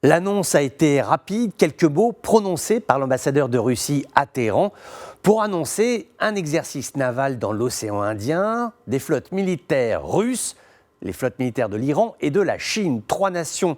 L'annonce a été rapide, quelques mots prononcés par l'ambassadeur de Russie à Téhéran pour annoncer un exercice naval dans l'océan Indien, des flottes militaires russes, les flottes militaires de l'Iran et de la Chine. Trois nations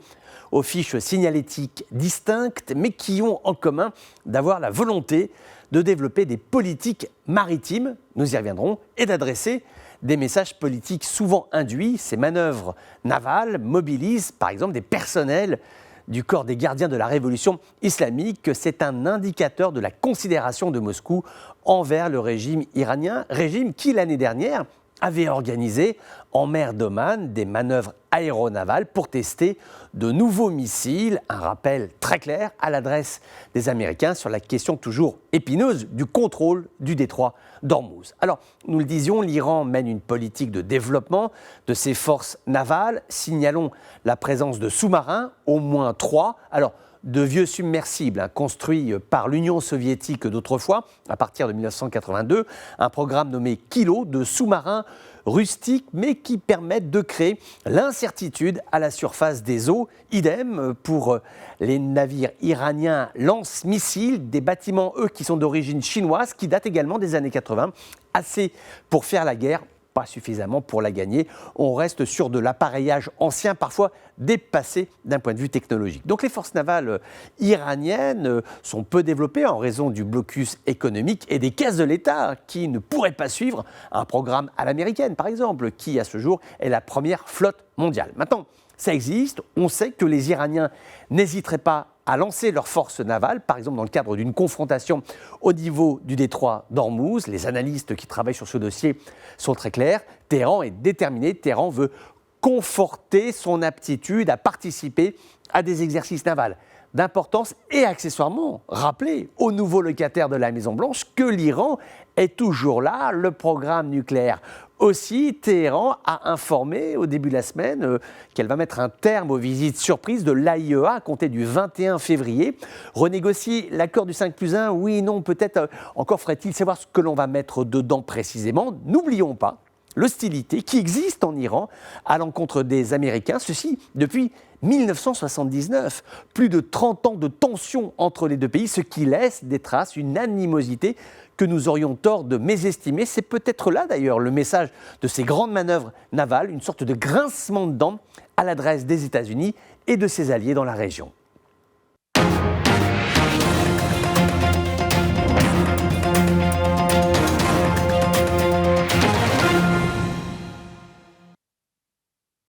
aux fiches signalétiques distinctes, mais qui ont en commun d'avoir la volonté de développer des politiques maritimes, nous y reviendrons, et d'adresser des messages politiques souvent induits. Ces manœuvres navales mobilisent par exemple des personnels du corps des gardiens de la révolution islamique. C'est un indicateur de la considération de Moscou envers le régime iranien, régime qui l'année dernière avait organisé en mer d'Oman des manœuvres aéronavales pour tester de nouveaux missiles. Un rappel très clair à l'adresse des Américains sur la question toujours épineuse du contrôle du détroit d'Ormuz. Alors, nous le disions, l'Iran mène une politique de développement de ses forces navales. Signalons la présence de sous-marins, au moins 3. Alors, de vieux submersibles construits par l'Union soviétique d'autrefois, à partir de 1982, un programme nommé Kilo de sous-marins rustiques, mais qui permettent de créer l'incertitude à la surface des eaux. Idem pour les navires iraniens lance-missiles, des bâtiments, eux, qui sont d'origine chinoise, qui datent également des années 80, assez pour faire la guerre, pas suffisamment pour la gagner. On reste sur de l'appareillage ancien, parfois dépassé d'un point de vue technologique. Donc les forces navales iraniennes sont peu développées en raison du blocus économique et des caisses de l'État qui ne pourraient pas suivre un programme à l'américaine, par exemple, qui à ce jour est la première flotte mondiale. Maintenant, ça existe, on sait que les Iraniens n'hésiteraient pas à lancer leurs forces navales, par exemple dans le cadre d'une confrontation au niveau du détroit d'Ormuz. Les analystes qui travaillent sur ce dossier sont très clairs. Téhéran est déterminé, Téhéran veut conforter son aptitude à participer à des exercices navals d'importance et accessoirement rappeler aux nouveaux locataires de la Maison-Blanche que l'Iran est toujours là, le programme nucléaire aussi. Téhéran a informé au début de la semaine qu'elle va mettre un terme aux visites surprises de l'AIEA à compter du 21 février. Renégocier l'accord du 5+1, oui, non, peut-être encore faudrait-il savoir ce que l'on va mettre dedans précisément. N'oublions pas l'hostilité qui existe en Iran à l'encontre des Américains, ceci depuis 1979. Plus de 30 ans de tensions entre les deux pays, ce qui laisse des traces, une animosité que nous aurions tort de mésestimer. C'est peut-être là d'ailleurs le message de ces grandes manœuvres navales, une sorte de grincement de dents à l'adresse des États-Unis et de ses alliés dans la région.